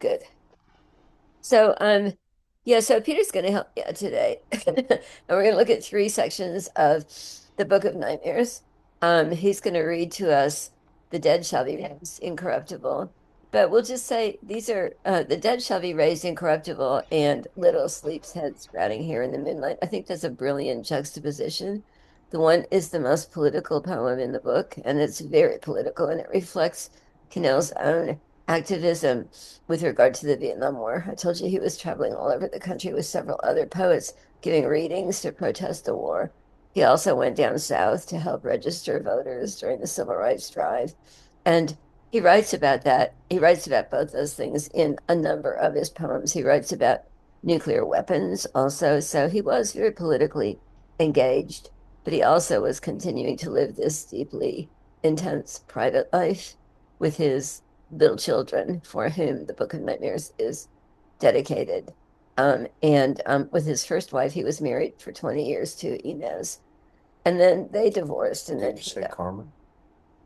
Good. So, yeah, so Peter's going to help you today. And we're going to look at three sections of the Book of Nightmares. He's going to read to us The Dead Shall Be Raised Incorruptible. But we'll just say these are The Dead Shall Be Raised Incorruptible and Little Sleep's Head Sprouting Here in the Moonlight. I think that's a brilliant juxtaposition. The one is the most political poem in the book, and it's very political, and it reflects Kinnell's own activism with regard to the Vietnam War. I told you he was traveling all over the country with several other poets giving readings to protest the war. He also went down south to help register voters during the civil rights drive. And he writes about that. He writes about both those things in a number of his poems. He writes about nuclear weapons also. So he was very politically engaged, but he also was continuing to live this deeply intense private life with his little children for whom the Book of Nightmares is dedicated. And with his first wife, he was married for 20 years to Inez. And then they divorced. And then Did you say Carmen?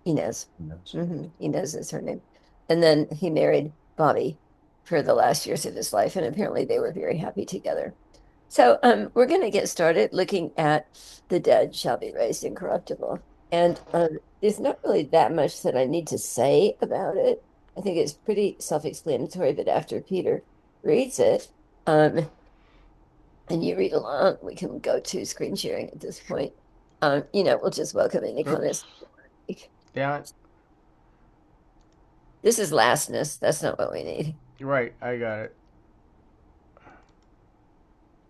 Inez. Yes. Inez is her name. And then he married Bobby for the last years of his life. And apparently they were very happy together. So we're going to get started looking at The Dead Shall Be Raised Incorruptible. And there's not really that much that I need to say about it. I think it's pretty self-explanatory, but after Peter reads it, um, and you read along, we can go to screen sharing at this point. We'll just welcome any comments. Oops. Yeah, This is lastness. That's not what we need. right. I got it.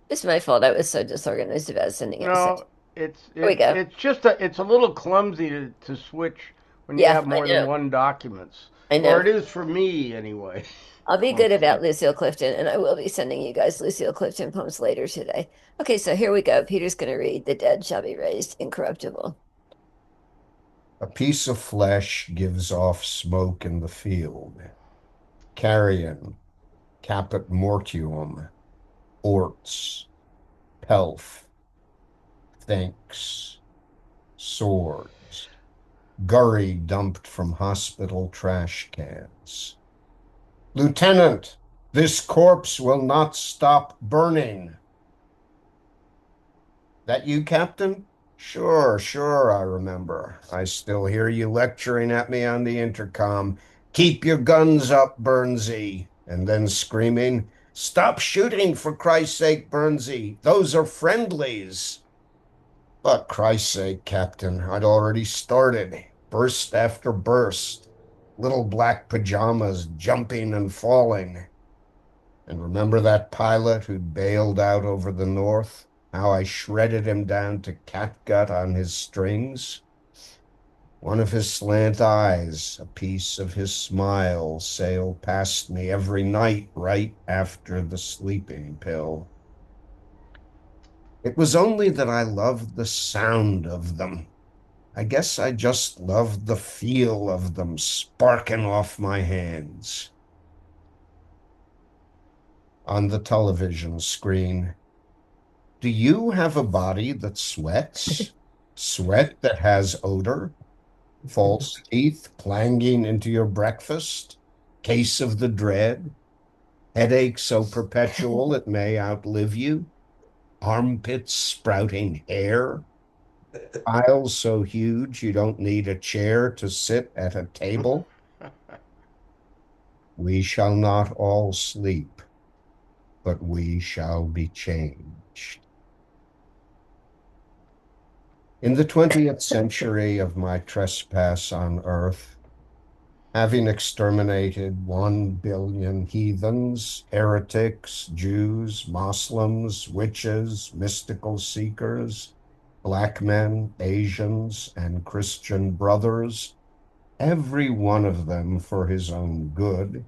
It's my fault. I was so disorganized about sending out such. No, it's Here we it's go. it's just it's a little clumsy to switch when you Yeah, have I more than know. one documents, I or know. it is for me anyway. I'll be good Mostly. about Lucille Clifton, and I will be sending you guys Lucille Clifton poems later today. Okay, so here we go. Peter's going to read The Dead Shall Be Raised Incorruptible. A piece of flesh gives off smoke in the field. Carrion, caput mortuum, orts, pelf, thinks, swords, gurry dumped from hospital trash cans. Lieutenant, this corpse will not stop burning. That you, Captain? Sure, sure, I remember. I still hear you lecturing at me on the intercom. Keep your guns up, Burnsy. And then screaming, stop shooting, for Christ's sake, Burnsy. Those are friendlies. But Christ's sake, Captain, I'd already started. Burst after burst. Little black pajamas jumping and falling. And remember that pilot who bailed out over the north? How I shredded him down to catgut on his strings? One of his slant eyes, a piece of his smile, sailed past me every night right after the sleeping pill. It was only that I loved the sound of them. I guess I just loved the feel of them sparking off my hands. On the television screen, do you have a body that sweats? Sweat that has odor? False teeth clanging into your breakfast? Case of the dread? Headache so perpetual it may outlive you? Armpits sprouting hair? Files so huge you don't need a chair to sit at a table? We shall not all sleep, but we shall be changed. In the 20th century of my trespass on earth, having exterminated 1 billion heathens, heretics, Jews, Muslims, witches, mystical seekers, black men, Asians, and Christian brothers, every one of them for his own good,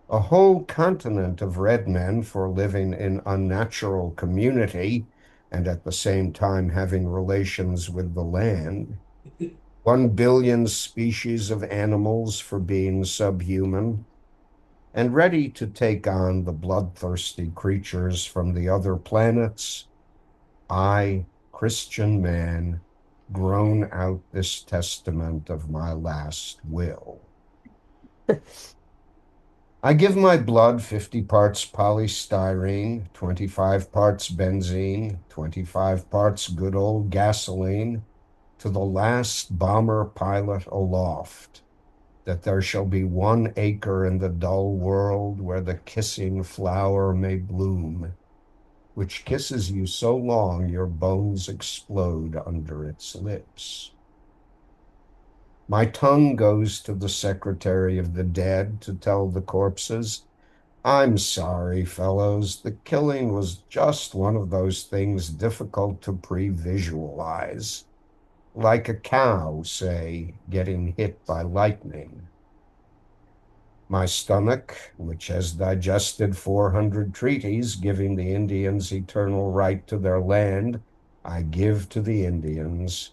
a whole continent of red men for living in unnatural community and at the same time having relations with the land, 1 billion species of animals for being subhuman, and ready to take on the bloodthirsty creatures from the other planets, I, Christian man, groan out this testament of my last will. I give my blood 50 parts polystyrene, 25 parts benzene, 25 parts good old gasoline to the last bomber pilot aloft, that there shall be 1 acre in the dull world where the kissing flower may bloom, which kisses you so long your bones explode under its lips. My tongue goes to the secretary of the dead to tell the corpses, I'm sorry, fellows. The killing was just one of those things difficult to pre-visualize, like a cow, say, getting hit by lightning. My stomach, which has digested 400 treaties giving the Indians eternal right to their land, I give to the Indians.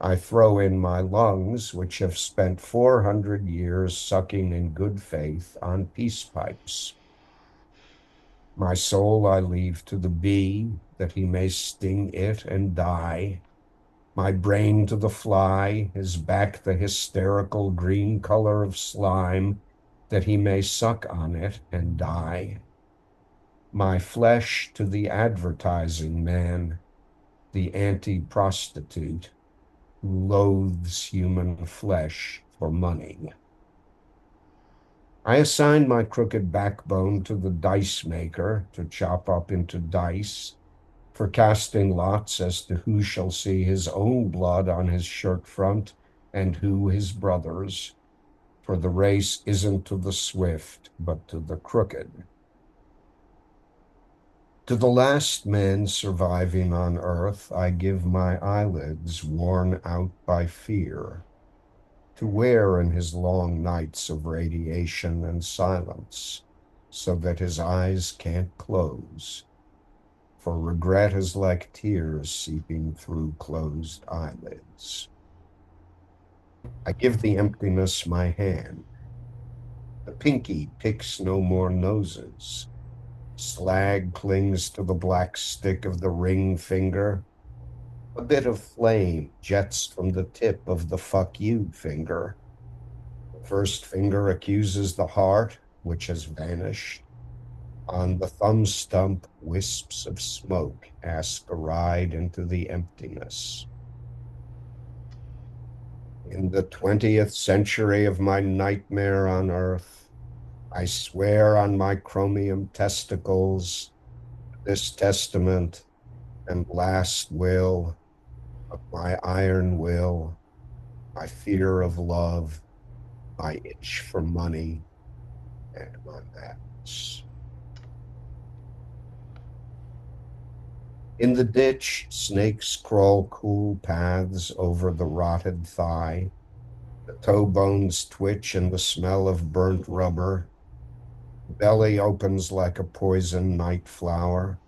I throw in my lungs, which have spent 400 years sucking in good faith on peace pipes. My soul I leave to the bee, that he may sting it and die. My brain to the fly, his back the hysterical green color of slime, that he may suck on it and die. My flesh to the advertising man, the anti-prostitute, who loathes human flesh for money. I assign my crooked backbone to the dice maker to chop up into dice, for casting lots as to who shall see his own blood on his shirt front and who his brother's, for the race isn't to the swift, but to the crooked. To the last man surviving on earth, I give my eyelids worn out by fear, to wear in his long nights of radiation and silence, so that his eyes can't close, for regret is like tears seeping through closed eyelids. I give the emptiness my hand. The pinky picks no more noses. Slag clings to the black stick of the ring finger. A bit of flame jets from the tip of the fuck you finger. The first finger accuses the heart, which has vanished. On the thumb stump, wisps of smoke ask a ride into the emptiness. In the 20th century of my nightmare on earth, I swear on my chromium testicles, this testament and last will of my iron will, my fear of love, my itch for money, and my madness. In the ditch, snakes crawl cool paths over the rotted thigh. The toe bones twitch in the smell of burnt rubber. The belly opens like a poison night flower.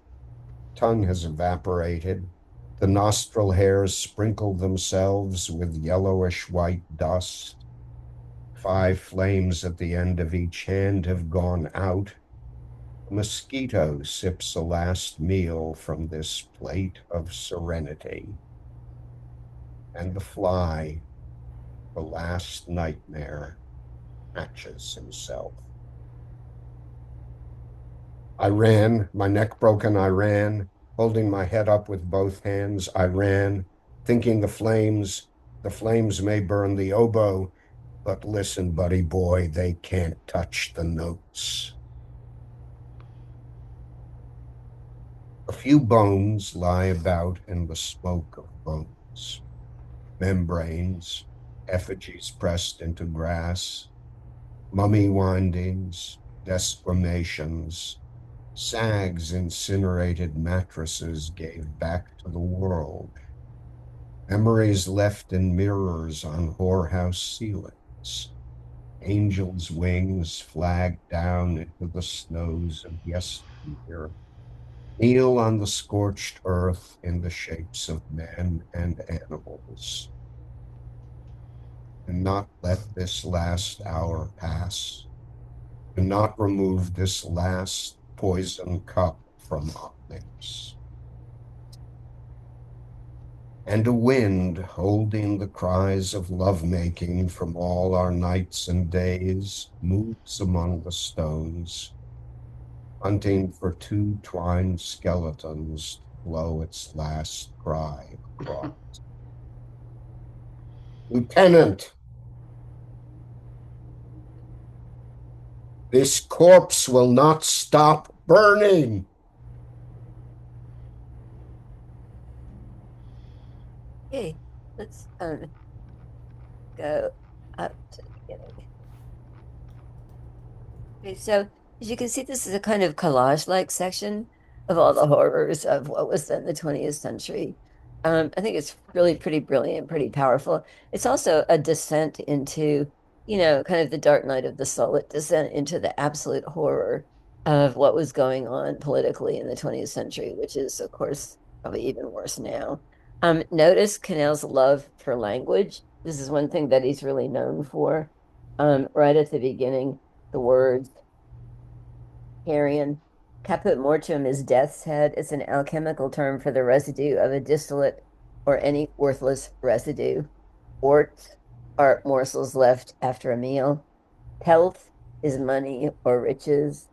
Tongue has evaporated. The nostril hairs sprinkle themselves with yellowish white dust. 5 flames at the end of each hand have gone out. A mosquito sips a last meal from this plate of serenity. And the fly, the last nightmare, hatches himself. I ran, my neck broken, I ran, holding my head up with both hands. I ran, thinking the flames may burn the oboe, but listen, buddy boy, they can't touch the notes. A few bones lie about in the smoke of bones, membranes, effigies pressed into grass, mummy windings, desquamations, sags incinerated mattresses gave back to the world, memories left in mirrors on whorehouse ceilings, angels' wings flagged down into the snows of yesteryear, kneel on the scorched earth in the shapes of men and animals. Do not let this last hour pass. Do not remove this last poison cup from our lips. and a wind holding the cries of lovemaking from all our nights and days moves among the stones, hunting for two twined skeletons to blow its last cry across. Lieutenant, this corpse will not stop burning. Okay, let's go up to the beginning. Okay, so as you can see, this is a kind of collage-like section of all the horrors of what was then the 20th century. I think it's really pretty brilliant, pretty powerful. It's also a descent into, kind of the dark night of the soul, a descent into the absolute horror of what was going on politically in the 20th century, which is, of course, probably even worse now. Notice Kinnell's love for language. This is one thing that he's really known for. Right at the beginning, the words carrion. Caput mortuum is death's head. It's an alchemical term for the residue of a distillate or any worthless residue. Orts are morsels left after a meal. Pelf is money or riches.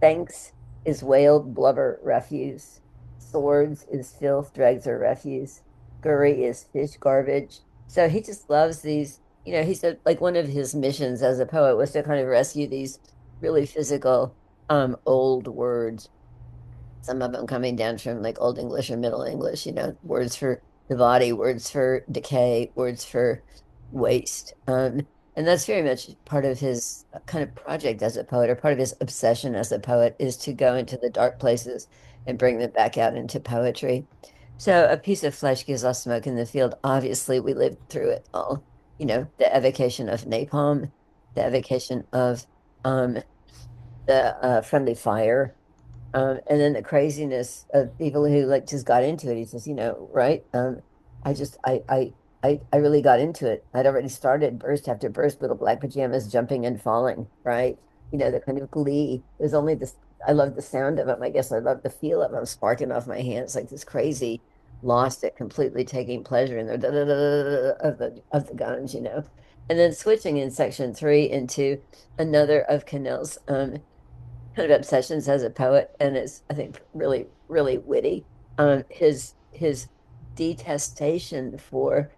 Thanks is whaled blubber refuse. Swords is filth, dregs, or refuse. Gurry is fish garbage. So he just loves these. He said like one of his missions as a poet was to kind of rescue these really physical, old words, some of them coming down from like Old English or Middle English, words for the body, words for decay, words for waste. And that's very much part of his kind of project as a poet, or part of his obsession as a poet, is to go into the dark places and bring them back out into poetry. So a piece of flesh gives off smoke in the field. Obviously, we lived through it all. The evocation of napalm, the evocation of the friendly fire, and then the craziness of people who like just got into it. He says, right? I just, I really got into it. I'd already started burst after burst, little black pajamas jumping and falling, right? The kind of glee. There's only this. I love the sound of them. I guess I love the feel of them sparking off my hands like this crazy, lost it, completely taking pleasure in the of the guns. And then switching in section 3 into another of Cannell's kind of obsessions as a poet, and is, I think, really, really witty. His detestation for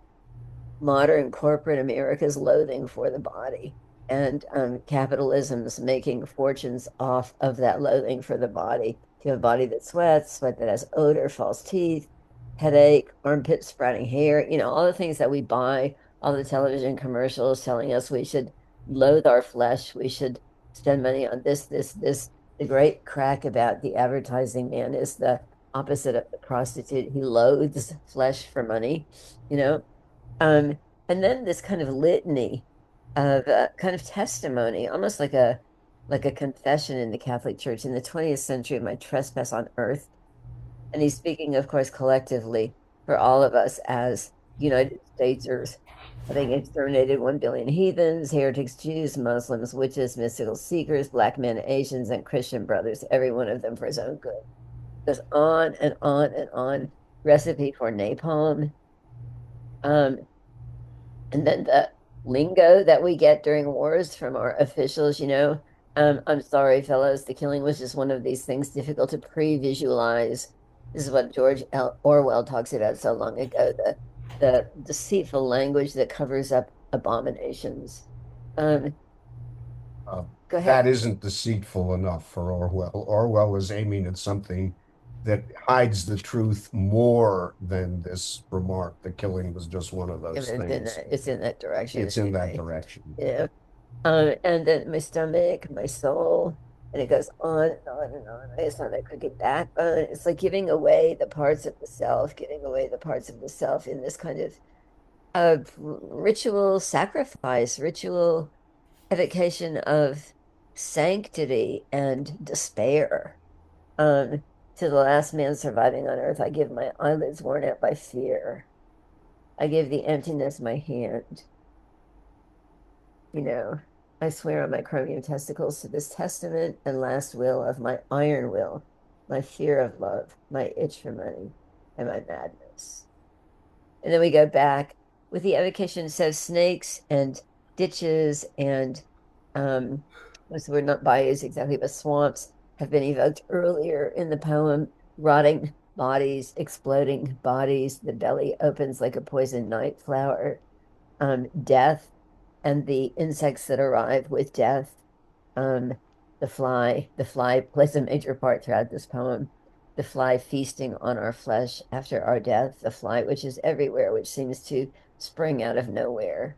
modern corporate America's loathing for the body, and capitalism's making fortunes off of that loathing for the body. To have a body that sweats, sweat that has odor, false teeth, headache, armpit sprouting hair, all the things that we buy, all the television commercials telling us we should loathe our flesh, we should spend money on this, this, this. The great crack about the advertising man is the opposite of the prostitute. He loathes flesh for money, you know. Um, and then this kind of litany of kind of testimony, almost like a confession in the Catholic Church in the 20th century, my trespass on earth. And he's speaking, of course, collectively for all of us as United Statesers, having exterminated 1 billion heathens, heretics, Jews, Muslims, witches, mystical seekers, black men, Asians, and Christian brothers, every one of them for his own good. Goes on and on and on. Recipe for napalm. Um, And then the lingo that we get during wars from our officials, I'm sorry, fellows, the killing was just one of these things difficult to pre-visualize. This is what George Orwell talks about so long ago, the deceitful language that covers up abominations. Um, Uh, Go ahead. that isn't deceitful enough for Orwell. Orwell is aiming at something that hides the truth more than this remark. The killing was just one of If those It's in things. that, it's in that direction It's in that anyway. direction. Yeah. And then my stomach, my soul, and it goes on and on and on. It's not that crooked backbone. It's like giving away the parts of the self, giving away the parts of the self in this kind of ritual sacrifice, ritual evocation of sanctity and despair. Um, to the last man surviving on earth, I give my eyelids worn out by fear. I give the emptiness my hand. you know, I swear on my chromium testicles to this testament and last will of my iron will, my fear of love, my itch for money, and my madness. And then we go back with the evocation. So snakes and ditches and what's the word? Not bayous exactly, but swamps have been evoked earlier in the poem. Rotting bodies, exploding bodies. The belly opens like a poisoned night flower. Death and the insects that arrive with death. Um, the fly plays a major part throughout this poem. The fly feasting on our flesh after our death, the fly which is everywhere, which seems to spring out of nowhere.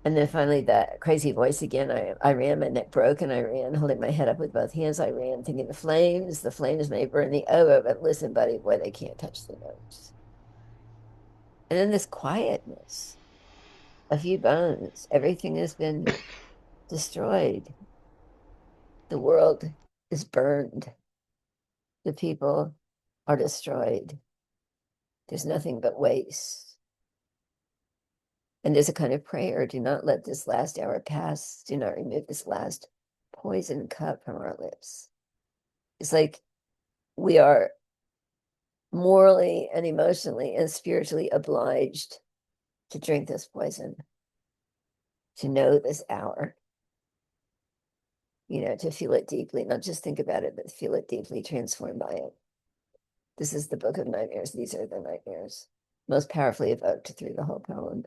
And then finally, the crazy voice again. I ran, my neck broke, and I ran, holding my head up with both hands. I ran, thinking the flames may burn the oh, but listen, buddy, boy, they can't touch the nose. And then this quietness, a few bones, everything has been destroyed. The world is burned. The people are destroyed. There's nothing but waste. And there's a kind of prayer, do not let this last hour pass. Do not remove this last poison cup from our lips. It's like we are morally and emotionally and spiritually obliged to drink this poison, to know this hour, to feel it deeply, not just think about it, but feel it deeply, transformed by it. This is the Book of Nightmares. These are the nightmares, most powerfully evoked through the whole poem.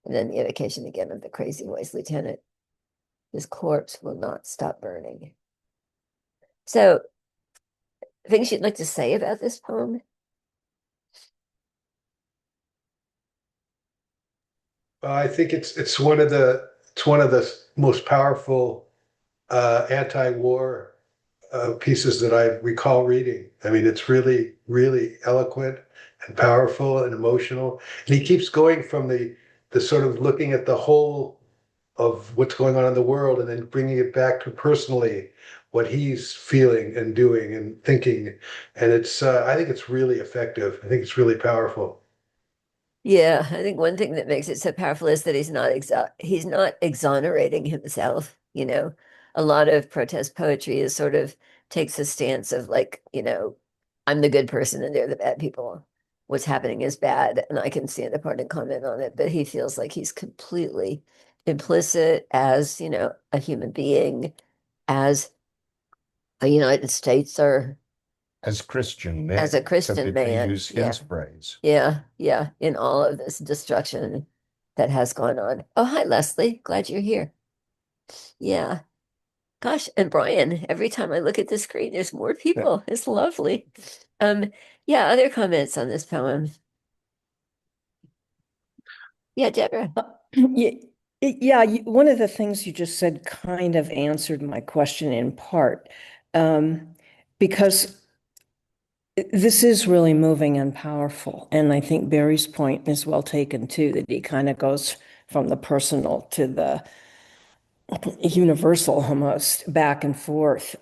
And then the evocation again of the crazy voice lieutenant. His corpse will not stop burning. So, things you'd like to say about this poem? I think it's one of the most powerful anti-war pieces that I recall reading. I mean, it's really, really eloquent and powerful and emotional. And he keeps going from the sort of looking at the whole of what's going on in the world and then bringing it back to personally what he's feeling and doing and thinking. And I think it's really effective. I think it's really powerful. Yeah, I think one thing that makes it so powerful is that he's not exonerating himself, A lot of protest poetry is sort of takes a stance of like, I'm the good person and they're the bad people. What's happening is bad, and I can stand apart and comment on it. But he feels like he's completely implicit as, a human being, as a United States or As Christian as a men, Christian to man. use Yeah. his phrase. Yeah, yeah, in all of this destruction that has gone on. Oh, hi, Leslie. Glad you're here. Yeah. Gosh, and Brian, every time I look at the screen, there's more people. It's lovely. Um, yeah, other comments on this poem. Yeah, Deborah. Yeah, yeah, one of the things you just said kind of answered my question in part, because this is really moving and powerful. And I think Barry's point is well taken too, that he kind of goes from the personal to the universal almost back and forth.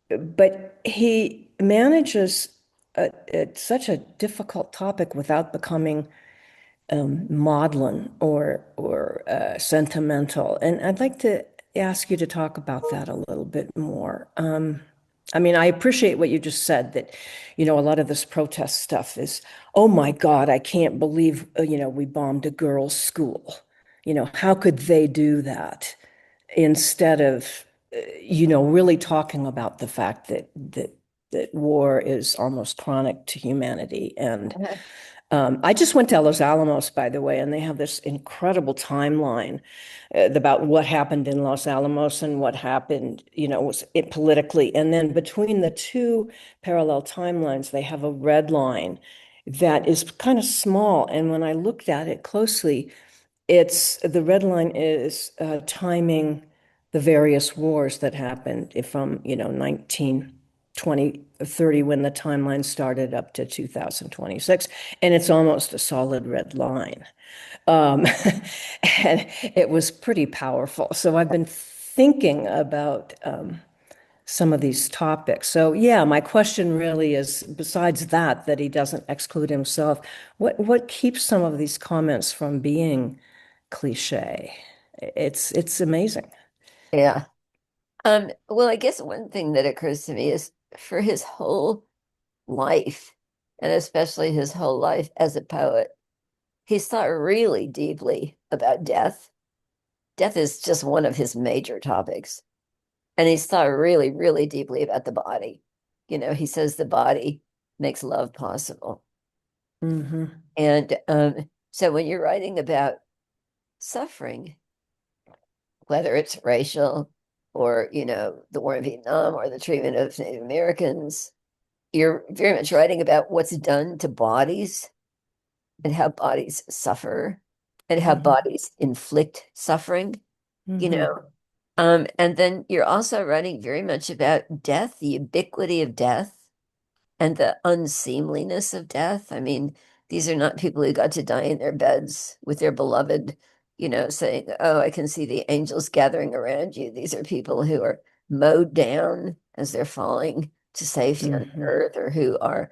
But he manages such a difficult topic without becoming maudlin or sentimental. And I'd like to ask you to talk about that a little bit more. I mean, I appreciate what you just said that, a lot of this protest stuff is, oh my God, I can't believe, we bombed a girls' school. How could they do that? Instead of, really talking about the fact that war is almost chronic to humanity. And I just went to Los Alamos, by the way, and they have this incredible timeline about what happened in Los Alamos and what happened, politically. And then between the two parallel timelines, they have a red line that is kind of small. And when I looked at it closely, the red line is timing the various wars that happened from 1920 30 when the timeline started up to 2026, and it's almost a solid red line. um, and it was pretty powerful, so I've been thinking about some of these topics. So yeah, my question really is, besides that he doesn't exclude himself, what keeps some of these comments from being cliche? It's amazing. Yeah. Well, I guess one thing that occurs to me is for his whole life, and especially his whole life as a poet, he's thought really deeply about death. Death is just one of his major topics. And he's thought really, really deeply about the body. He says the body makes love possible. Hmm. And so when you're writing about suffering, whether it's racial or, the war in Vietnam or the treatment of Native Americans, you're very much writing about what's done to bodies and how bodies suffer and how Hmm. bodies inflict suffering, you Hmm. know. And then you're also writing very much about death, the ubiquity of death, and the unseemliness of death. I mean, these are not people who got to die in their beds with their beloved, saying, "Oh, I can see the angels gathering around you." These are people who are mowed down as they're falling to safety on the Hmm. earth, or who are,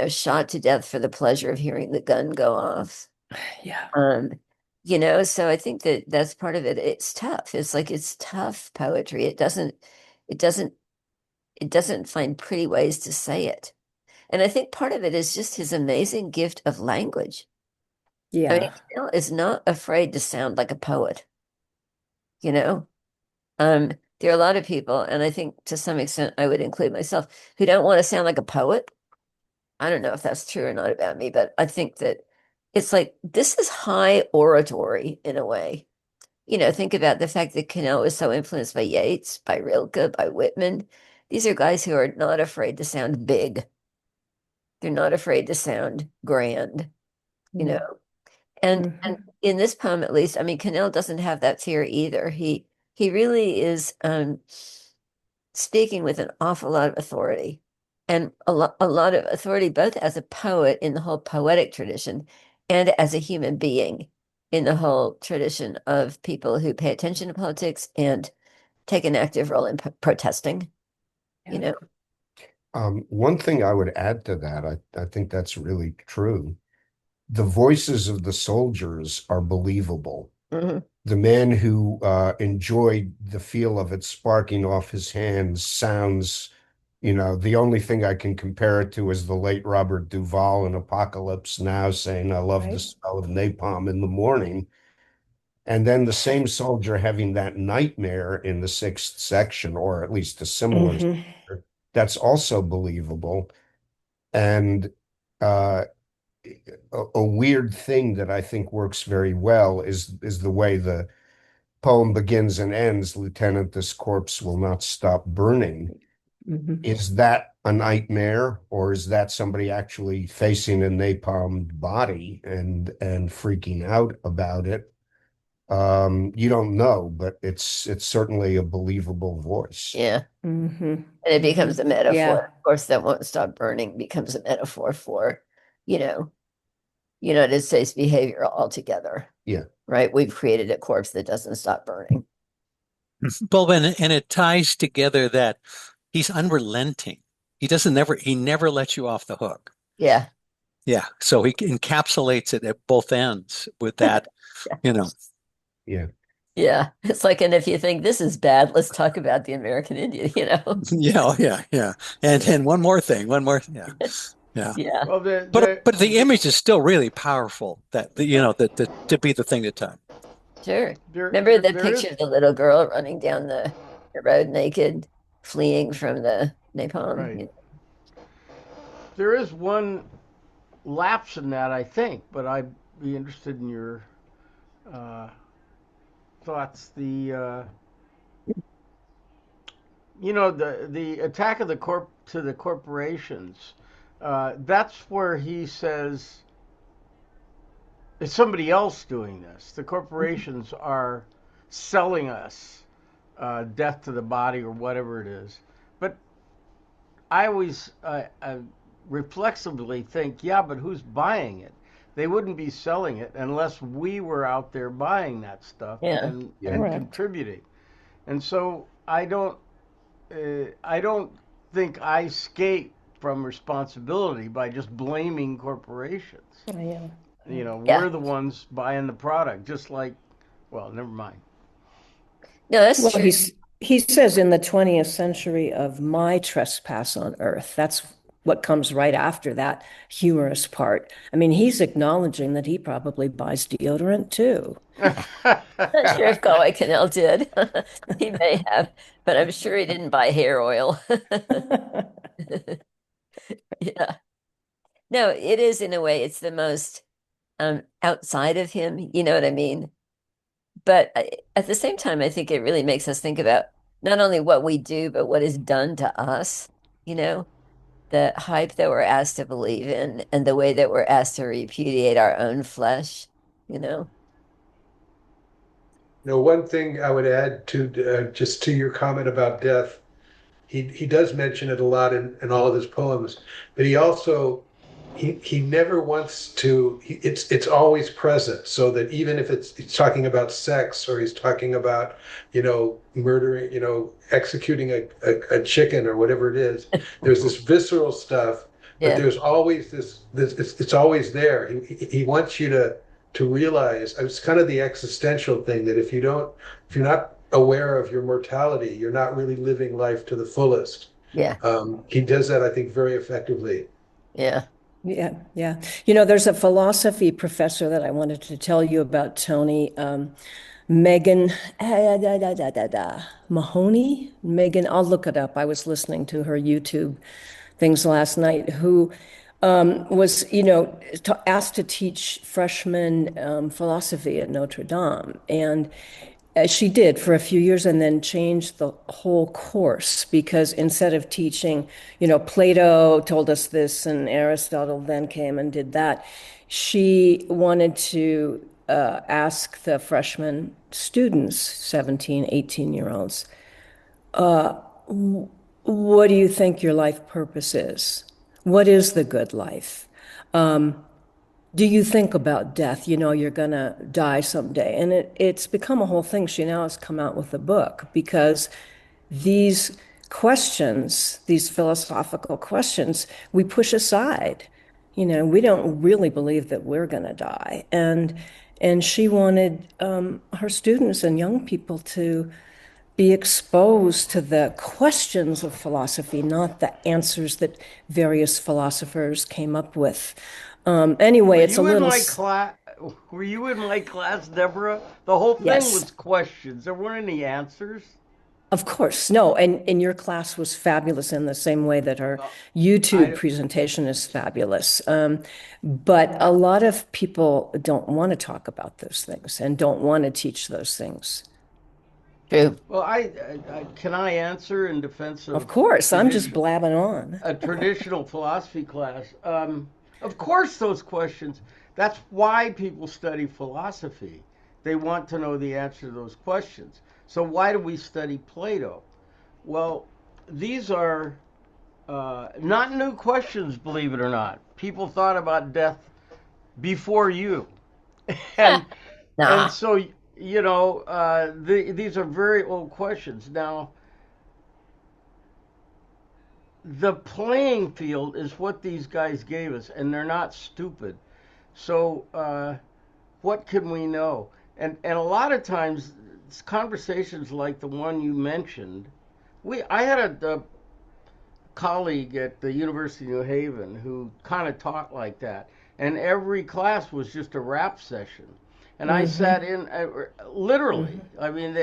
shot to death for the pleasure of hearing the gun go off. Yeah. Um, so I think that that's part of it. It's tough. It's like it's tough poetry. It doesn't, it doesn't find pretty ways to say it. And I think part of it is just his amazing gift of language. I mean, Yeah. Cale is not afraid to sound like a poet, you know? Um, there are a lot of people, and I think to some extent I would include myself, who don't want to sound like a poet. I don't know if that's true or not about me, but I think that it's like this is high oratory in a way. Think about the fact that Cannell was so influenced by Yeats, by Rilke, by Whitman. These are guys who are not afraid to sound big. They're not afraid to sound grand, you know. And Mm-hmm. in this poem, at least, I mean, Cannell doesn't have that fear either. He really is speaking with an awful lot of authority, and a lot of authority, both as a poet in the whole poetic tradition, and as a human being in the whole tradition of people who pay attention to politics and take an active role in protesting. You Yeah. know. One thing I would add to that, I think that's really true. The voices of the soldiers are believable. Mhm. The man who enjoyed the feel of it sparking off his hands sounds, the only thing I can compare it to is the late Robert Duvall in Apocalypse Now saying, I love the Right. smell of napalm in the morning. And then the same soldier having that nightmare in the sixth section, or at least a similar, Hmm. that's also believable. And uh, a weird thing that I think works very well is the way the poem begins and ends. Lieutenant, this corpse will not stop burning. Hmm. Is that a nightmare, or is that somebody actually facing a napalm body and freaking out about it? You don't know, but it's certainly a believable voice. Yeah. Hmm. And it Hmm. becomes a metaphor. Yeah. Of course, that won't stop burning becomes a metaphor for, you know, United States behavior altogether, Yeah. right? We've created a corpse that doesn't stop burning. Well, and it ties together that he's unrelenting. He never lets you off the hook. Yeah. Yeah. So he encapsulates it at both ends with that, you know. Yeah. Yeah. It's like, and if you think this is bad, let's talk about the American Indian, you know? Yeah, oh, yeah, yeah. And one more, yeah, yeah. Yeah. Well, But the image is still really powerful. That to be the thing to time. Sure. there Remember there the there picture is of the little girl running down the road naked, fleeing from the napalm? right. There is one lapse in that, I think, but I'd be interested in your uh, thoughts. The attack of the corp to the corporations. That's where he says it's somebody else doing this. The corporations are selling us death to the body or whatever it is. But I always reflexively think, yeah, but who's buying it? They wouldn't be selling it unless we were out there buying that stuff Yeah. and Yeah. Correct. contributing. And so I don't think I skate from responsibility by just blaming corporations. Yeah. Yeah. We're the ones buying the product, just like, well, never mind. No, that's Well, true. he says in the 20th century of my trespass on earth. That's what comes right after that humorous part. I mean, he's acknowledging that he probably buys deodorant too. Not sure if Galway Kinnell did. He may have, but I'm sure he didn't buy hair oil. Yeah. No, it is in a way, it's the most outside of him, you know what I mean? But at the same time, I think it really makes us think about not only what we do, but what is done to us, you know, the hype that we're asked to believe in and the way that we're asked to repudiate our own flesh, you know? One thing I would add to just to your comment about death, he does mention it a lot in all of his poems, but he also he never wants to. It's always present, so that even if he's talking about sex or he's talking about murdering, executing a chicken or whatever it is, there's this visceral stuff, but Yeah, there's always this it's always there. He wants you to realize it's kind of the existential thing that if you're not aware of your mortality, you're not really living life to the fullest. yeah, He does that, I think, very effectively. yeah. Yeah, yeah. There's a philosophy professor that I wanted to tell you about, Tony. Megan Mahoney. Megan, I'll look it up. I was listening to her YouTube things last night, who was, asked to teach freshman philosophy at Notre Dame. And she did for a few years and then changed the whole course because instead of teaching, Plato told us this and Aristotle then came and did that, she wanted to ask the freshman students, 17, 18-year-olds, what do you think your life purpose is? What is the good life? Do you think about death? You're gonna die someday. And it's become a whole thing. She now has come out with a book because these questions, these philosophical questions, we push aside. We don't really believe that we're gonna die. And she wanted her students and young people to be exposed to the questions of philosophy, not the answers that various philosophers came up with. Were Anyway, it's a you in little, my class? Were you in my class, Deborah? The whole thing yes, was questions. There weren't any answers. of course. No, and your class was fabulous in the same way that her Well, YouTube I presentation is fabulous. But a lot of people don't want to talk about those things and don't want to teach those things. True. well, I can I answer in defense Of of course, I'm just tradition blabbing on. a traditional philosophy class. Of course, those questions. That's why people study philosophy. They want to know the answer to those questions. So why do we study Plato? Well, these are not new questions, believe it or not. People thought about death before you, and and Nah. so these are very old questions. Now, the playing field is what these guys gave us, and they're not stupid. So, what can we know? And a lot of times, it's conversations like the one you mentioned. I had a colleague at the University of New Haven who kind of taught like that, and every class was just a rap session. And I sat in literally. I mean,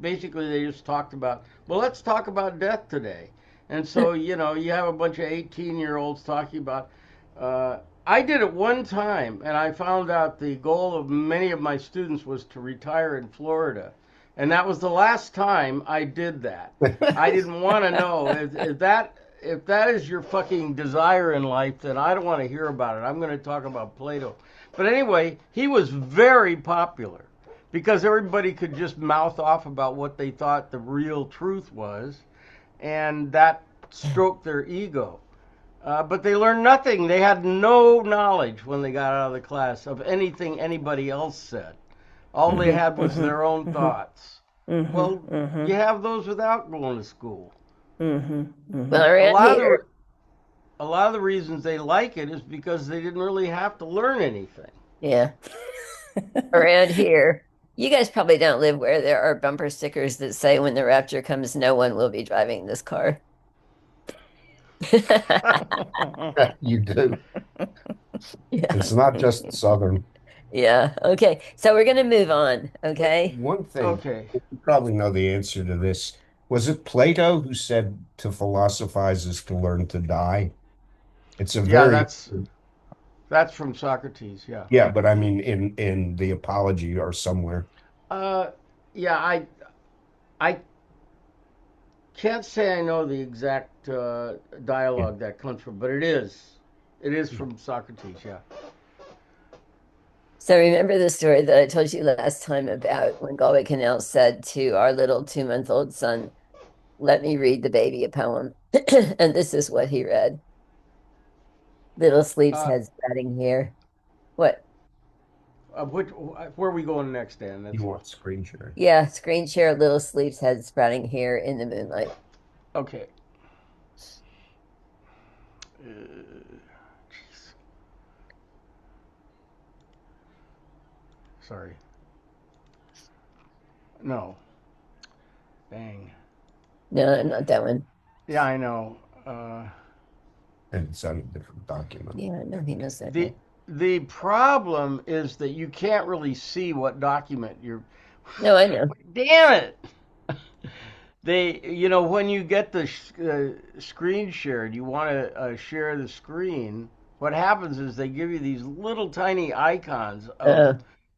basically they just talked about. Well, let's talk about death today. And so you have a bunch of 18-year-olds talking about. I did it one time, and I found out the goal of many of my students was to retire in Florida. And that was the last time I did that. I didn't want to know if that is your fucking desire in life, then I don't want to hear about it. I'm going to talk about Plato. But anyway, he was very popular because everybody could just mouth off about what they thought the real truth was, and that stroked their ego. But they learned nothing. They had no knowledge when they got out of the class of anything anybody else said. All they had was their own thoughts. Well, you have those without going to school. Well, A around lot of here, the a lot of the reasons they like it is because they didn't really have to learn anything. yeah, around here, you guys probably don't live where there are bumper stickers that say when the rapture comes, no one will be driving this car. You do. Yeah. It's not just Southern. Yeah. Okay. So we're gonna move on. Wait, Okay. one thing, Okay. you probably know the answer to this. Was it Plato who said to philosophize is to learn to die? It's a Yeah, very, that's from Socrates. Yeah. yeah, but I mean in the Apology or somewhere. Uh, yeah. I can't say I know the exact Yeah. dialogue that comes from, but it is from Socrates. Yeah. So remember the story that I told you last time about when Galway Kinnell said to our little 2-month-old son, "Let me read the baby a poem." And this is what he read. Little sleep's Uh, head sprouting here. What? where are we going next, Dan? You That's want screen sharing. Yeah, screen share little sleep's head sprouting here in the moonlight. okay. Jeez. Sorry. No. Dang. No, not that one. Yeah, I know. Uh, And it's on a different document. Yeah, no, he knows that the one. the problem is that you can't really see what document you're. No, I know. Damn it! When you get the screen shared, you want to share the screen. What happens is they give you these little tiny icons of, Uh,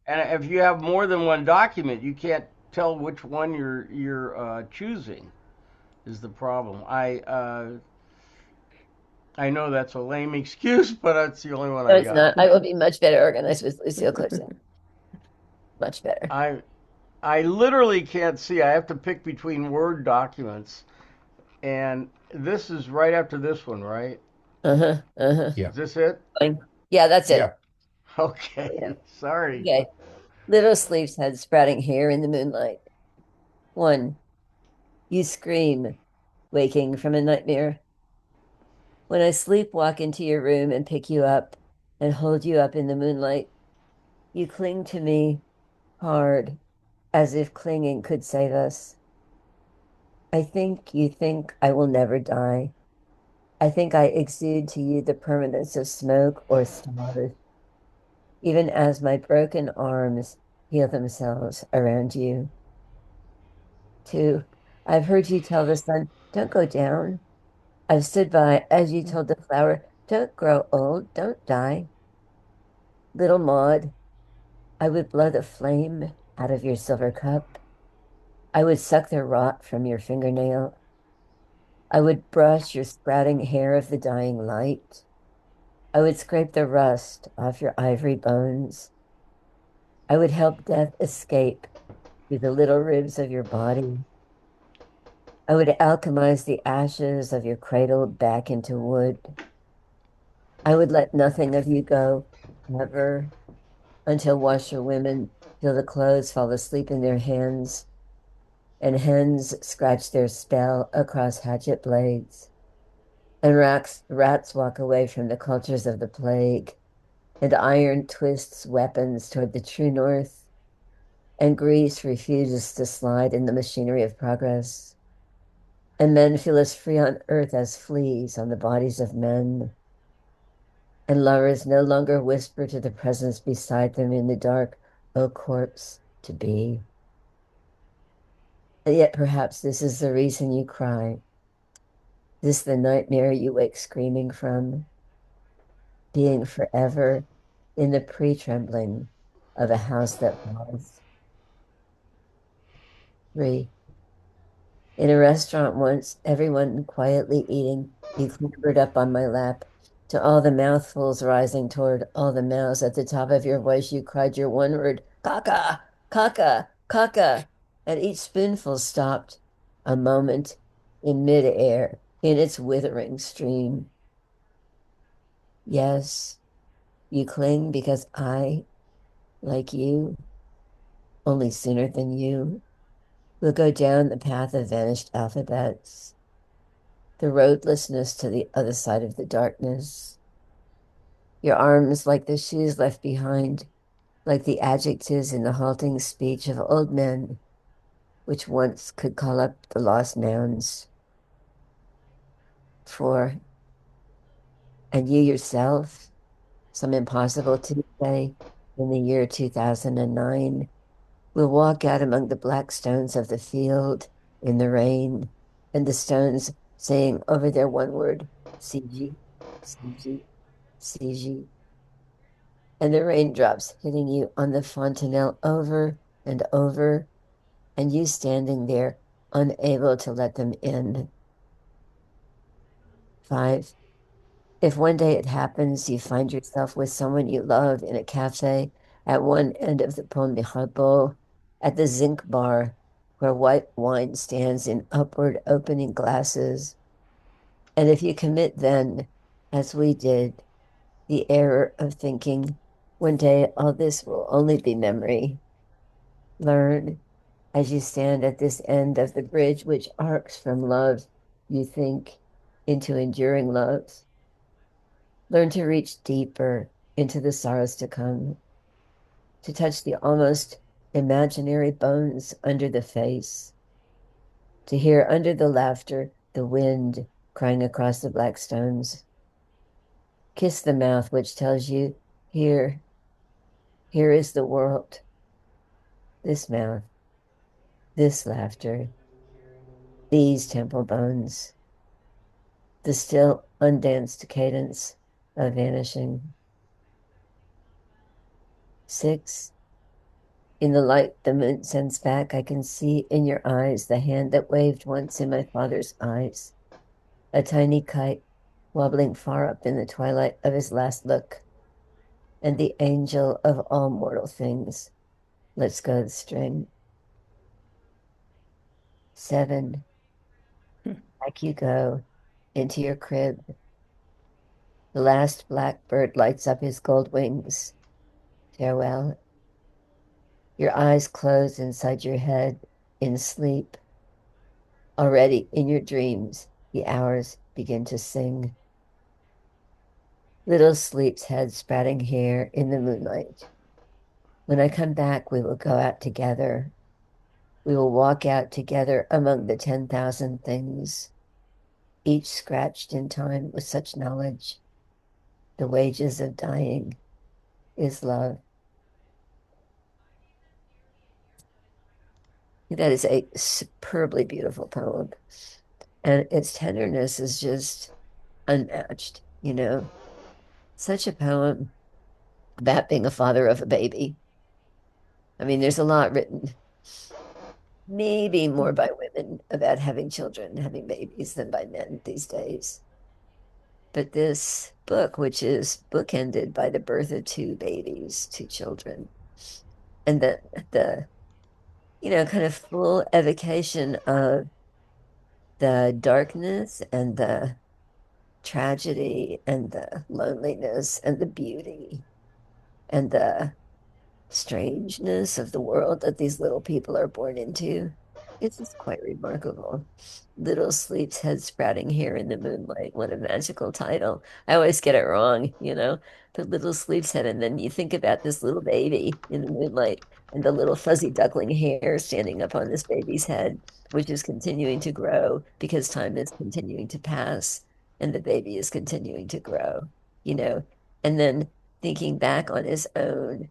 and if you have more than one document, you can't tell which one you're choosing. Is the problem? I know that's a lame excuse, but that's the only one no, I it's got. not. I will be much better organized with Lucille Clifton. Much better. I I literally can't see. I have to pick between Word documents, and this is right after this one, right? Uh-huh. Uh-huh. Yeah. Is this it? Fine. Yeah, that's Yeah. it. Yeah. Okay. Sorry. Okay. Little sleep's head sprouting here in the moonlight. One, you scream, waking from a nightmare. When I sleepwalk into your room and pick you up and hold you up in the moonlight, you cling to me hard, as if clinging could save us. I think you think I will never die. I think I exude to you the permanence of smoke or stars, even as my broken arms heal themselves around you. Two, I've heard you tell the sun, don't go down. I've stood by as you told the flower, don't grow old, don't die. Little Maud, I would blow the flame out of your silver cup. I would suck the rot from your fingernail. I would brush your sprouting hair of the dying light. I would scrape the rust off your ivory bones. I would help death escape through the little ribs of your body. I would alchemize the ashes of your cradle back into wood. I would let nothing of you go ever until washerwomen feel the clothes fall asleep in their hands and hens scratch their spell across hatchet blades and rats walk away from the cultures of the plague and iron twists weapons toward the true north and grease refuses to slide in the machinery of progress. And men feel as free on earth as fleas on the bodies of men. And lovers no longer whisper to the presence beside them in the dark, O corpse to be. And yet perhaps this is the reason you cry. This the nightmare you wake screaming from, being forever in the pre-trembling of a house that was. Three. In a restaurant once, everyone quietly eating, you clambered up on my lap. To all the mouthfuls rising toward all the mouths, at the top of your voice, you cried your one word, "Caca, caca, caca." And each spoonful stopped a moment in midair in its withering stream. Yes, you cling because I, like you, only sooner than you, will go down the path of vanished alphabets, the roadlessness to the other side of the darkness. Your arms like the shoes left behind, like the adjectives in the halting speech of old men, which once could call up the lost nouns. 4. And you yourself, some impossible Tuesday in the year 2009, will walk out among the black stones of the field in the rain, and the stones saying over their one word, CG, CG, CG, and the raindrops hitting you on the fontanelle over and over, and you standing there unable to let them in. 5. If one day it happens, you find yourself with someone you love in a cafe at one end of the Pont Mirabeau, at the zinc bar, where white wine stands in upward opening glasses. And if you commit then, as we did, the error of thinking, one day all this will only be memory, learn as you stand at this end of the bridge which arcs from love, you think, into enduring love. Learn to reach deeper into the sorrows to come, to touch the almost imaginary bones under the face, to hear under the laughter the wind crying across the black stones. Kiss the mouth which tells you, here, here is the world, this mouth, this laughter, these temple bones, the still undanced cadence of vanishing. 6. In the light the moon sends back, I can see in your eyes the hand that waved once in my father's eyes, a tiny kite wobbling far up in the twilight of his last look, and the angel of all mortal things lets go the string. 7. Back you go into your crib. The last blackbird lights up his gold wings. Farewell. Your eyes close inside your head in sleep. Already in your dreams, the hours begin to sing. Little sleep's head sprouting hair in the moonlight. When I come back, we will go out together. We will walk out together among the 10,000 things, each scratched in time with such knowledge. The wages of dying is love. That is a superbly beautiful poem. And its tenderness is just unmatched, you know. Such a poem about being a father of a baby. I mean, there's a lot written, maybe more by women about having children, having babies than by men these days. But this book, which is bookended by the birth of two babies, two children, and the kind of full evocation of the darkness and the tragedy and the loneliness and the beauty and the strangeness of the world that these little people are born into. It's just quite remarkable. Little Sleep's Head Sprouting Here in the Moonlight. What a magical title. I always get it wrong, but Little Sleep's Head. And then you think about this little baby in the moonlight and the little fuzzy duckling hair standing up on this baby's head, which is continuing to grow because time is continuing to pass and the baby is continuing to grow, you know. And then thinking back on his own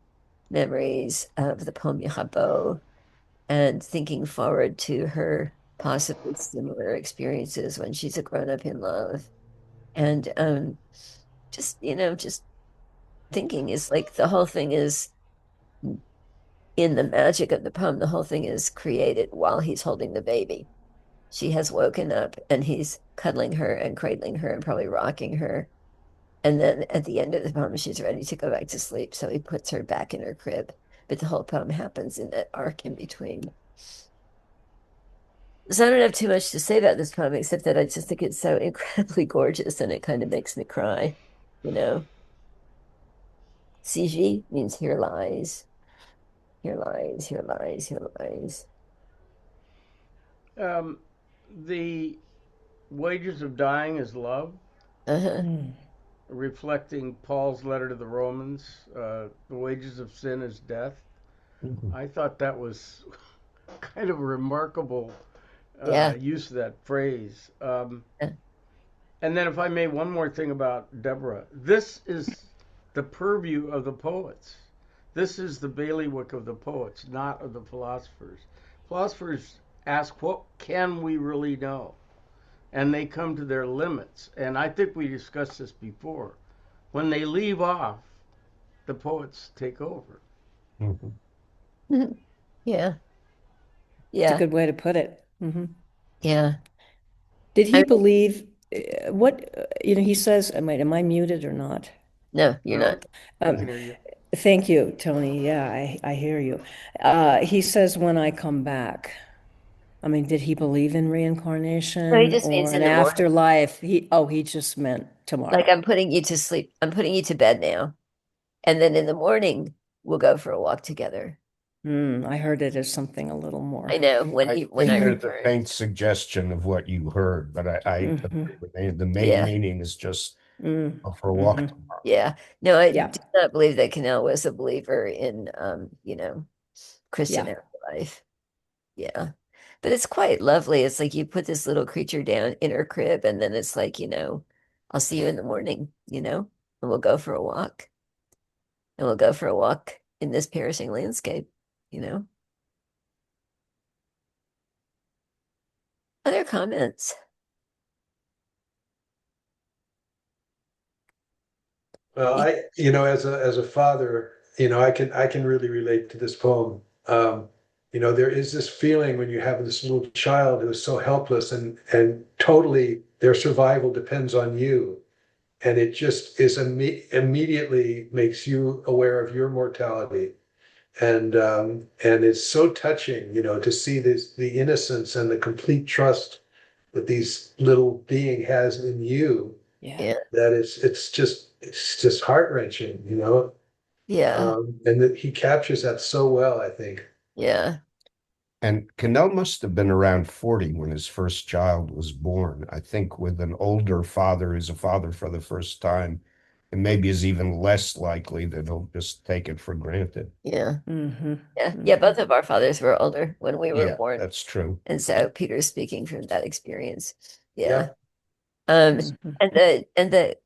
memories of the Pont Mirabeau and thinking forward to her possibly similar experiences when she's a grown-up in love. And just thinking is like the whole thing is in the magic of the poem, the whole thing is created while he's holding the baby. She has woken up and he's cuddling her and cradling her and probably rocking her. And then at the end of the poem, she's ready to go back to sleep. So he puts her back in her crib. But the whole poem happens in that arc in between. So I don't have too much to say about this poem, except that I just think it's so incredibly gorgeous and it kind of makes me cry, you know. CG means here lies, here lies, here lies, here lies. Um, the wages of dying is love, Uh-huh. reflecting Paul's letter to the Romans. The wages of sin is death. Mhm. I thought that was kind of a remarkable Yeah. use of that phrase. Yeah. And then, if I may, one more thing about Deborah. This is the purview of the poets. This is the bailiwick of the poets, not of the philosophers. Philosophers ask, what can we really know? And they come to their limits. And I think we discussed this before. When they leave off, the poets take over. Mhm. Yeah. It's a Yeah. good way to put it. Yeah. Did I he mean, believe what, he says, am I muted or not? no, you're No, not. we can Um, hear you. Thank you, Tony. Yeah, I hear you. He says, when I come back. I mean, did he believe in No, he reincarnation just means or in an the morning. afterlife? He just meant Like tomorrow. I'm putting you to sleep. I'm putting you to bed now. And then in the morning, we'll go for a walk together. I heard it as something a little I more. know I when I think there's a return. faint suggestion of what you heard, but I hmm agree with the main Yeah. meaning is just go for a walk hmm tomorrow. Yeah. No, I Yeah, do not believe that Kinnell was a believer in Christian yeah, afterlife. Yeah. But it's quite lovely. It's like you put this little creature down in her crib and then it's like, I'll see you in the morning, and we'll go for a walk. And we'll go for a walk in this perishing landscape, you know. Other comments? Well, as a father, I can really relate to this poem. There is this feeling when you have this little child who is so helpless and totally their survival depends on you, and it just is immediately makes you aware of your mortality, and it's so touching, to see the innocence and the complete trust that these little being has in you, yeah. Yeah. that it's just heart-wrenching, Yeah. and that he captures that so well, I think. Yeah. And Cannell must have been around 40 when his first child was born. I think with an older father who's a father for the first time, it maybe is even less likely that he'll just take it for granted. Yeah. hmm Yeah. Yeah. hmm Both of our fathers were older when we were Yeah, born. that's true. And so Peter's speaking from that experience. Yeah. Yep. Um, and hmm the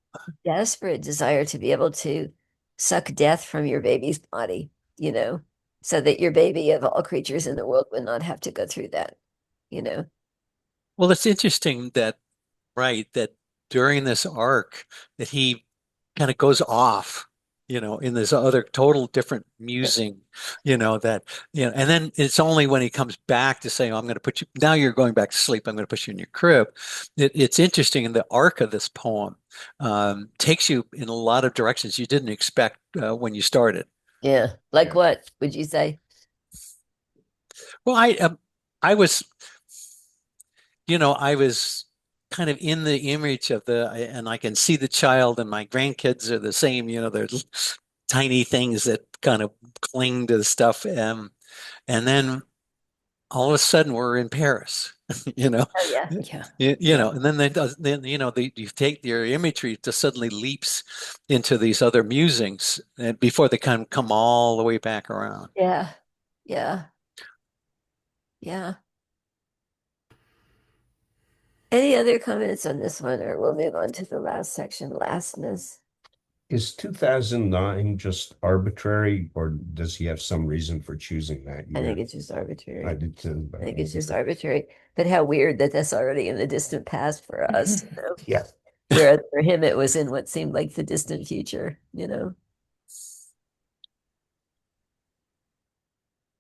desperate desire to be able to suck death from your baby's body, so that your baby of all creatures in the world would not have to go through that, you know. Well, it's interesting that, right, that during this arc that he kind of goes off, in this other total different musing, that, and then it's only when he comes back to say, oh, I'm going to put you, now you're going back to sleep. I'm going to put you in your crib. It's interesting. And the arc of this poem takes you in a lot of directions you didn't expect when you started. Yeah. Like Yeah. what would you say? Well, I was, I was kind of in the image of and I can see the child, and my grandkids are the same, they're tiny things that kind of cling to the stuff. And then all of a sudden we're in Paris, you know, Oh yeah. Yeah, yeah. and then, you take your imagery to suddenly leaps into these other musings before they kind of come all the way back around. Yeah. Yeah. Yeah. Any other comments on this one, or we'll move on to the last section, lastness. Is 2009 just arbitrary, or does he have some reason for choosing that I think year? it's just I arbitrary. did too, I but think it's just arbitrary. But how weird that that's already in the distant past for us, yeah. Whereas for him it was in what seemed like the distant future.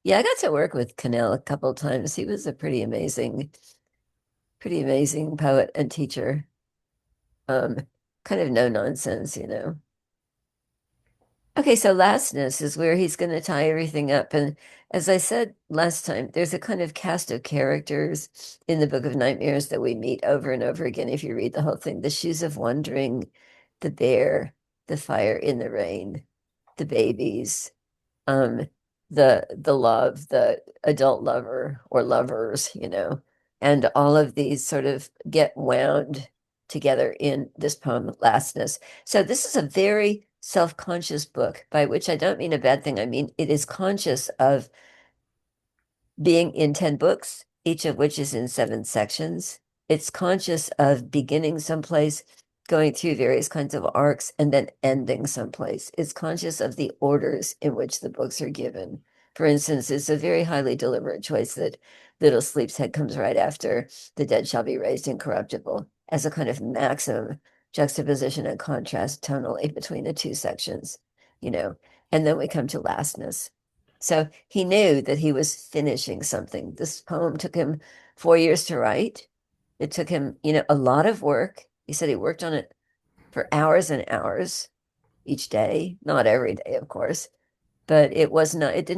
Yeah, I got to work with Cannell a couple of times. He was a pretty amazing poet and teacher. Um, Kind of no nonsense. Okay, so lastness is where he's going to tie everything up. And as I said last time, there's a kind of cast of characters in the Book of Nightmares that we meet over and over again if you read the whole thing. The Shoes of Wandering, the bear, the fire in the rain, the babies, um, the adult lover or lovers, and all of these sort of get wound together in this poem, Lastness. So this is a very self-conscious book, by which I don't mean a bad thing. I mean, it is conscious of being in 10 books, each of which is in 7 sections. It's conscious of beginning someplace, going through various kinds of arcs, and then ending someplace. It's conscious of the orders in which the books are given. For instance, it's a very highly deliberate choice that Little Sleep's Head comes right after The Dead Shall Be Raised Incorruptible as a kind of maximum juxtaposition and contrast tonally between the two sections, you know. And then we come to lastness. So he knew that he was finishing something. This poem took him 4 years to write. It took him, a lot of work. He said he worked on it for hours and hours each day, not every day, of course, but it did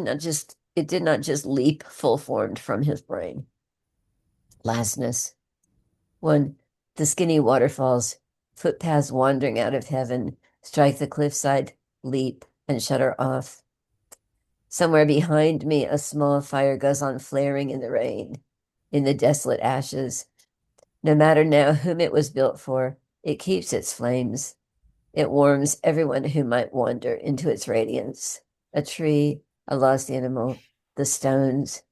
not just leap full formed from his brain. Lastness. One, the skinny waterfalls, footpaths wandering out of heaven, strike the cliffside, leap, and shudder off. Somewhere behind me, a small fire goes on flaring in the rain, in the desolate ashes. No matter now whom it was built for, it keeps its flames. It warms everyone who might wander into its radiance. A tree, a lost animal, the stones,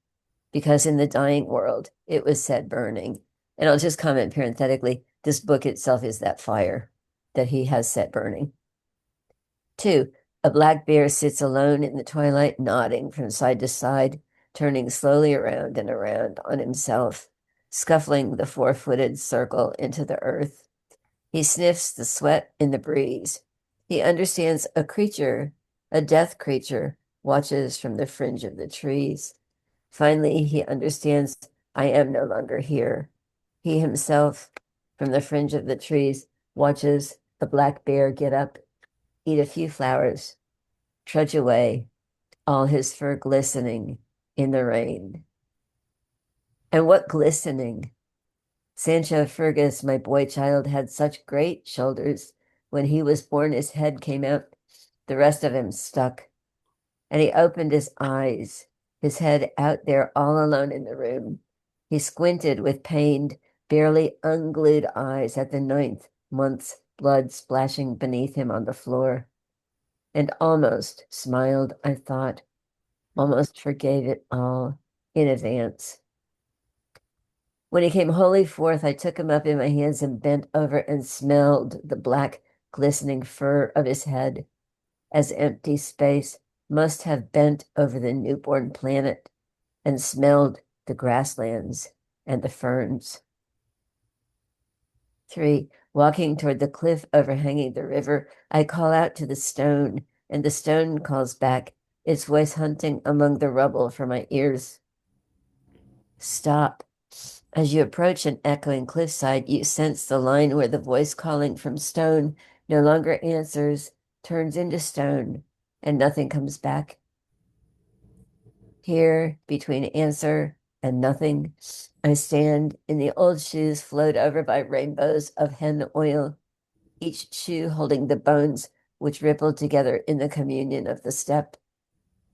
because in the dying world, it was set burning. And I'll just comment parenthetically, this book itself is that fire that he has set burning. 2, a black bear sits alone in the twilight, nodding from side to side, turning slowly around and around on himself, scuffling the 4-footed circle into the earth. He sniffs the sweat in the breeze. He understands a creature, a death creature, watches from the fringe of the trees. Finally, he understands I am no longer here. He himself, from the fringe of the trees, watches a black bear get up, eat a few flowers, trudge away, all his fur glistening in the rain. And what glistening! Sancho Fergus, my boy child, had such great shoulders. When he was born, his head came out, the rest of him stuck. And he opened his eyes, his head out there all alone in the room. He squinted with pained, barely unglued eyes at the 9th month's blood splashing beneath him on the floor. And almost smiled, I thought, almost forgave it all in advance. When he came wholly forth, I took him up in my hands and bent over and smelled the black, glistening fur of his head, as empty space must have bent over the newborn planet and smelled the grasslands and the ferns. 3, walking toward the cliff overhanging the river, I call out to the stone, and the stone calls back, its voice hunting among the rubble for my ears. Stop. As you approach an echoing cliffside, you sense the line where the voice calling from stone no longer answers, turns into stone, and nothing comes back. Here, between answer and nothing, I stand in the old shoes flowed over by rainbows of hen oil, each shoe holding the bones which ripple together in the communion of the step,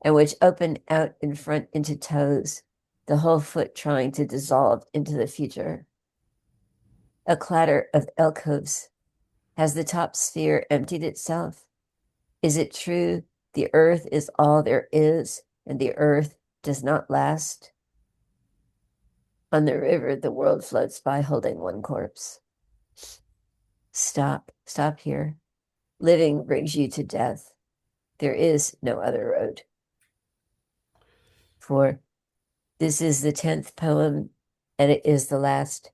and which open out in front into toes, the whole foot trying to dissolve into the future. A clatter of elk hooves. Has the top sphere emptied itself? Is it true the earth is all there is, and the earth does not last? On the river, the world floats by holding one corpse. Stop here. Living brings you to death. There is no other road. 4, this is the 10th poem, and it is the last.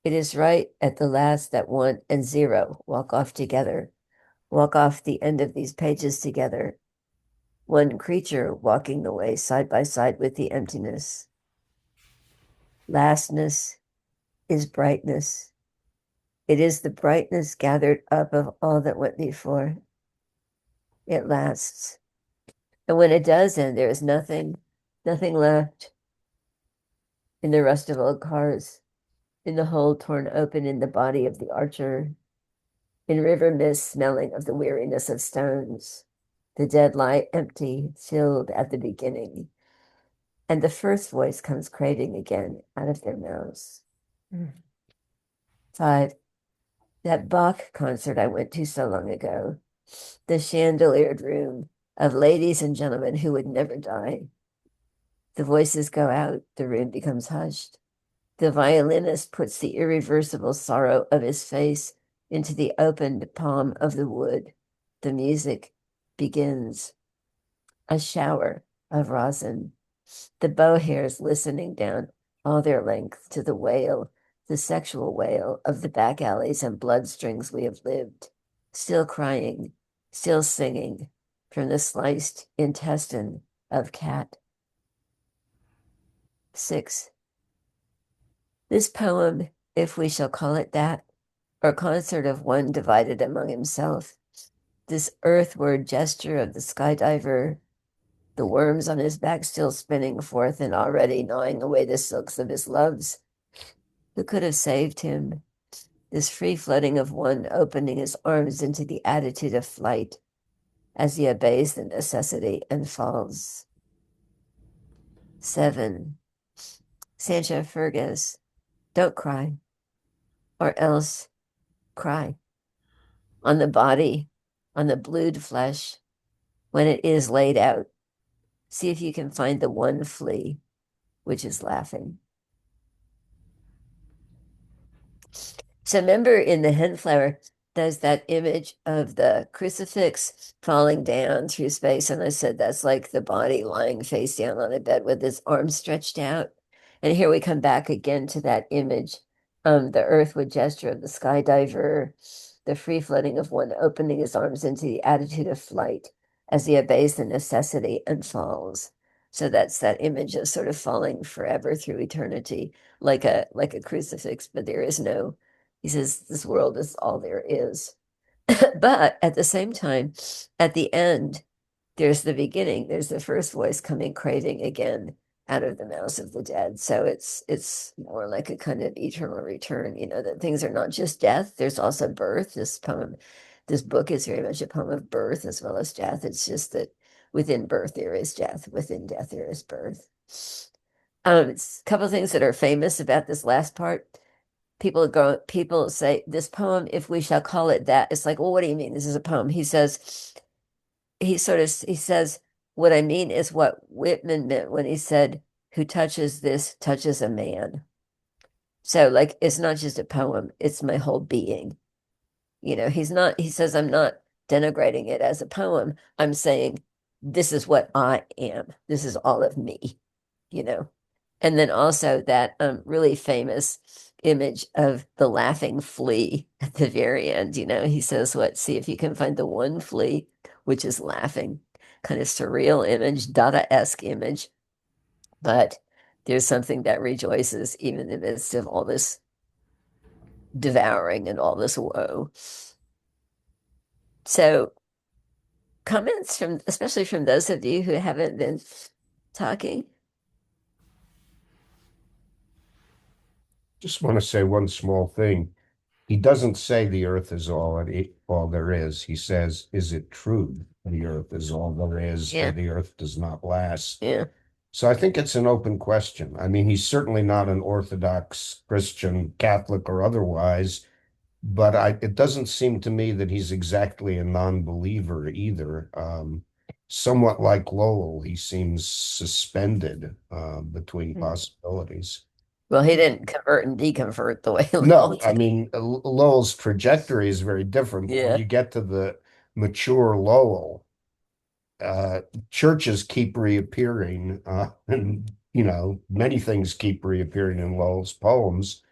It is right at the last that 1 and 0 walk off together, walk off the end of these pages together. One creature walking the way side by side with the emptiness. Lastness is brightness. It is the brightness gathered up of all that went before. It lasts. And when it does end, there is nothing left in the rust of old cars, in the hole torn open in the body of the archer, in river mist smelling of the weariness of stones. The dead lie empty, filled at the beginning, and the first voice comes craving again out of their mouths. 5, that Bach concert I went to so long ago, the chandeliered room of ladies and gentlemen who would never die. The voices go out, the room becomes hushed. The violinist puts the irreversible sorrow of his face into the opened palm of the wood. The music begins. A shower of rosin. The bow hairs listening down all their length to the wail, the sexual wail of the back alleys and bloodstrings we have lived, still crying, still singing from the sliced intestine of cat. 6. This poem, if we shall call it that, or concert of one divided among himself, this earthward gesture of the skydiver, the worms on his back still spinning forth and already gnawing away the silks of his loves. Who could have saved him? This free floating of one opening his arms into the attitude of flight as he obeys the necessity and falls. 7. Sancho Fergus, don't cry, or else cry. On the body, on the blued flesh, when it is laid out, see if you can find the one flea which is laughing. So remember in the Henflower, there's that image of the crucifix falling down through space. And I said that's like the body lying face down on a bed with its arms stretched out. And here we come back again to that image, the earthward gesture of the skydiver, the free floating of one opening his arms into the attitude of flight as he obeys the necessity and falls. So that's that image of sort of falling forever through eternity, like a crucifix, but there is no, he says, this world is all there is. But at the same time, at the end, there's the beginning. There's the first voice coming craving again out of the mouths of the dead. So it's more like a kind of eternal return, that things are not just death, there's also birth. This book is very much a poem of birth as well as death. It's just that within birth there is death, within death there is birth. It's a couple of things that are famous about this last part. People say this poem, if we shall call it that, it's like, well, what do you mean this is a poem? He says what I mean is what Whitman meant when he said, who touches this touches a man. So like it's not just a poem, it's my whole being. He says, I'm not denigrating it as a poem. I'm saying this is what I am. This is all of me, you know. And then also that really famous image of the laughing flea at the very end. He says, "What? See if you can find the one flea which is laughing." Kind of surreal image, Dada-esque image, but there's something that rejoices even in the midst of all this devouring and all this woe. So, comments from, especially from those of you who haven't been talking. Just want to say one small thing. He doesn't say the earth is all there is. He says, is it true the earth is all there is, or Yeah, the earth does not last? yeah. So I think it's an open question. I mean, he's certainly not an Orthodox Christian, Catholic, or otherwise, but it doesn't seem to me that he's exactly a non-believer either. Somewhat like Lowell, he seems suspended between Mm. possibilities. Well, he didn't convert and deconvert the way Lowell No, I did. mean, Lowell's trajectory is very different, but when Yeah, you get to the mature Lowell, uh, churches keep reappearing, and many things keep reappearing in Lowell's poems.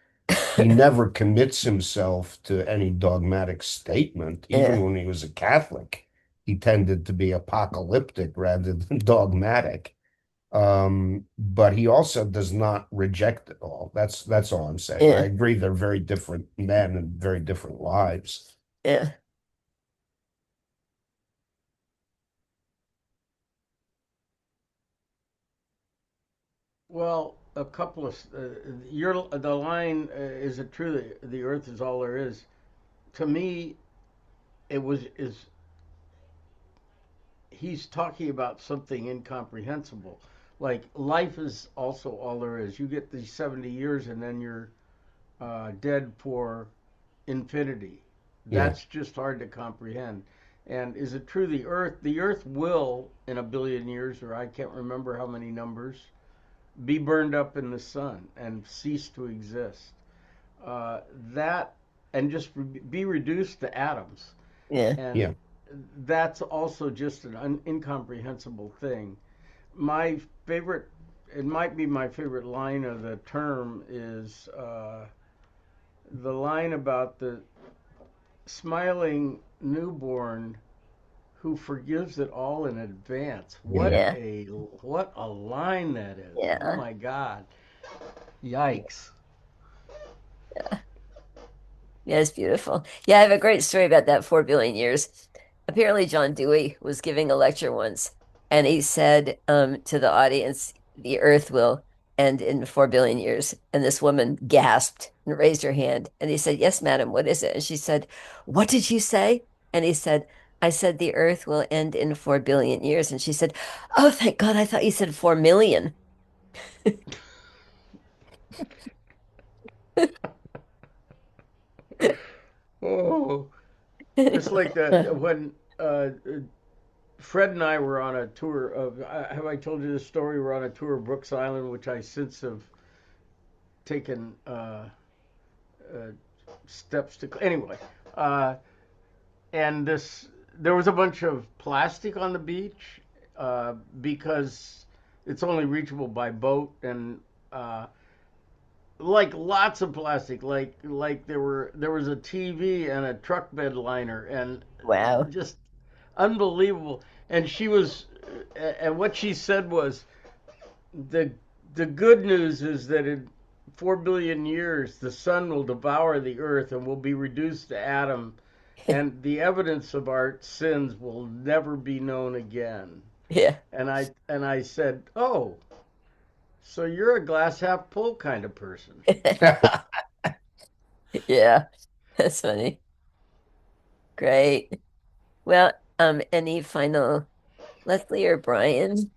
He never commits himself to any dogmatic statement. Even yeah, when he was a Catholic, he tended to be apocalyptic rather than dogmatic. But he also does not reject it all. That's all I'm saying. I yeah, agree they're very different men and very different lives. yeah. Well, a couple of the line, is it true that the earth is all there is? To me, it was is he's talking about something incomprehensible. Like life is also all there is. You get these 70 years and then you're dead for infinity. Yeah. That's just hard to comprehend. And is it true the earth will in a billion years, or I can't remember how many numbers, be burned up in the sun and cease to exist. Uh, that and just be reduced to atoms. Yeah. And Yeah. that's also just an incomprehensible thing. My favorite, it might be my favorite line of the term is the line about the smiling newborn who forgives it all in advance. Yeah. Yeah. What a line that is. Oh Yeah. my God. Yikes. Yeah, it's beautiful. Yeah, I have a great story about that 4 billion years. Apparently, John Dewey was giving a lecture once, and he said to the audience, the Earth will end in 4 billion years. And this woman gasped and raised her hand. And he said, Yes, madam, what is it? And she said, What did you say? And he said, I said the Earth will end in 4 billion years. And she said, Oh, thank God, I thought you said 4 million. Oh, it's like that when Fred and I were on a tour of. Have I told you this story? We're on a tour of Brooks Island, which I since have taken uh, steps to. Anyway, uh, and this there was a bunch of plastic on the beach because it's only reachable by boat and uh, like lots of plastic like there was a TV and a truck bed liner and Wow. just unbelievable. And she was and what she said was the the good news is that in 4 billion years the sun will devour the earth and will be reduced to atom, and the evidence of our sins will never be known again. Yeah. And I said, oh, so you're a glass half full kind of person. Yeah, that's funny. Great. Well, any final Leslie or Brian,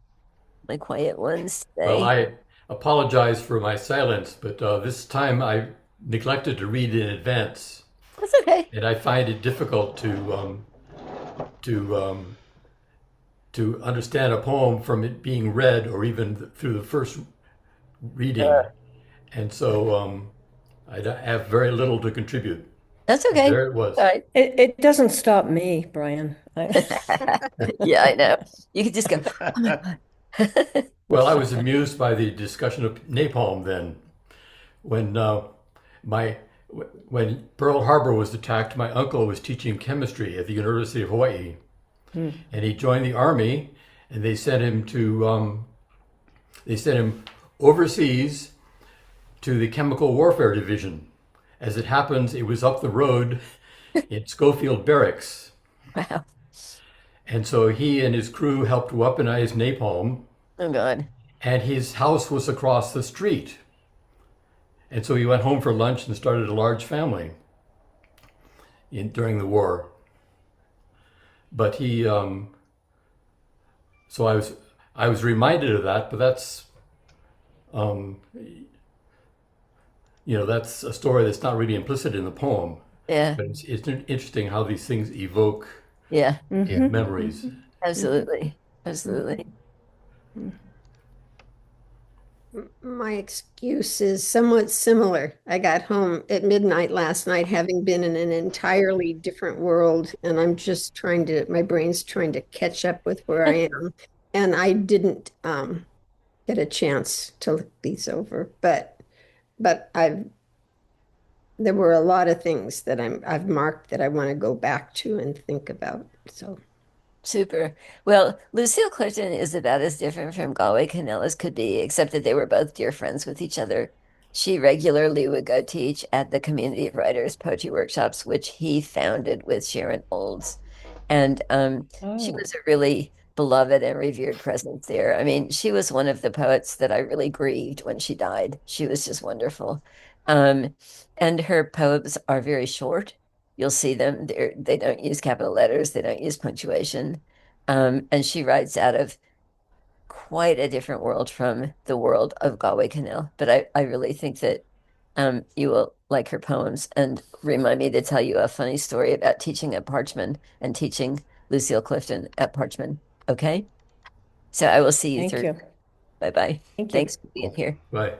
my quiet ones Well, today? I apologize for my silence, but this time I neglected to read in advance, That's okay. and I find it difficult to to understand a poem from it being read or even through the first reading, and so I have very little to contribute. That's And okay. there it All was. right. It doesn't stop me, Brian. Yeah, I know. You could just go, oh my God. Well, I was amused by the discussion of napalm then, when my when Pearl Harbor was attacked. My uncle was teaching chemistry at the University of Hawaii, Hmm. and he joined the army, and they sent him overseas to the chemical warfare division. As it happens, it was up the road in Schofield Barracks, Wow. and so he and his crew helped weaponize napalm, Oh God. and his house was across the street. And so he went home for lunch and started a large family during the war. But so I was reminded of that. But that's um, that's a story that's not really implicit in the poem. Yeah. But it's interesting how these things evoke Yeah. Yeah. Mhm, memories. mhm, mhm, Absolutely. Absolutely. mhm. My excuse is somewhat similar. I got home at midnight last night, having been in an entirely different world, and I'm just my brain's trying to catch up with where I am. And I didn't get a chance to look these over, but there were a lot of things that I've marked that I want to go back to and think about. So Super. Well, Lucille Clifton is about as different from Galway Kinnell as could be, except that they were both dear friends with each other. She regularly would go teach at the Community of Writers poetry workshops, which he founded with Sharon Olds. And she Oh, was a really beloved and revered presence there. I mean, she was one of the poets that I really grieved when she died. She was just wonderful. Um, and her poems are very short. You'll see them. They don't use capital letters. They don't use punctuation. And she writes out of quite a different world from the world of Galway Kinnell. But I really think that you will like her poems and remind me to tell you a funny story about teaching at Parchman and teaching Lucille Clifton at Parchman. Okay? So I will see you thank Thursday. you. Bye-bye. Thank you. Thanks for being here. Right.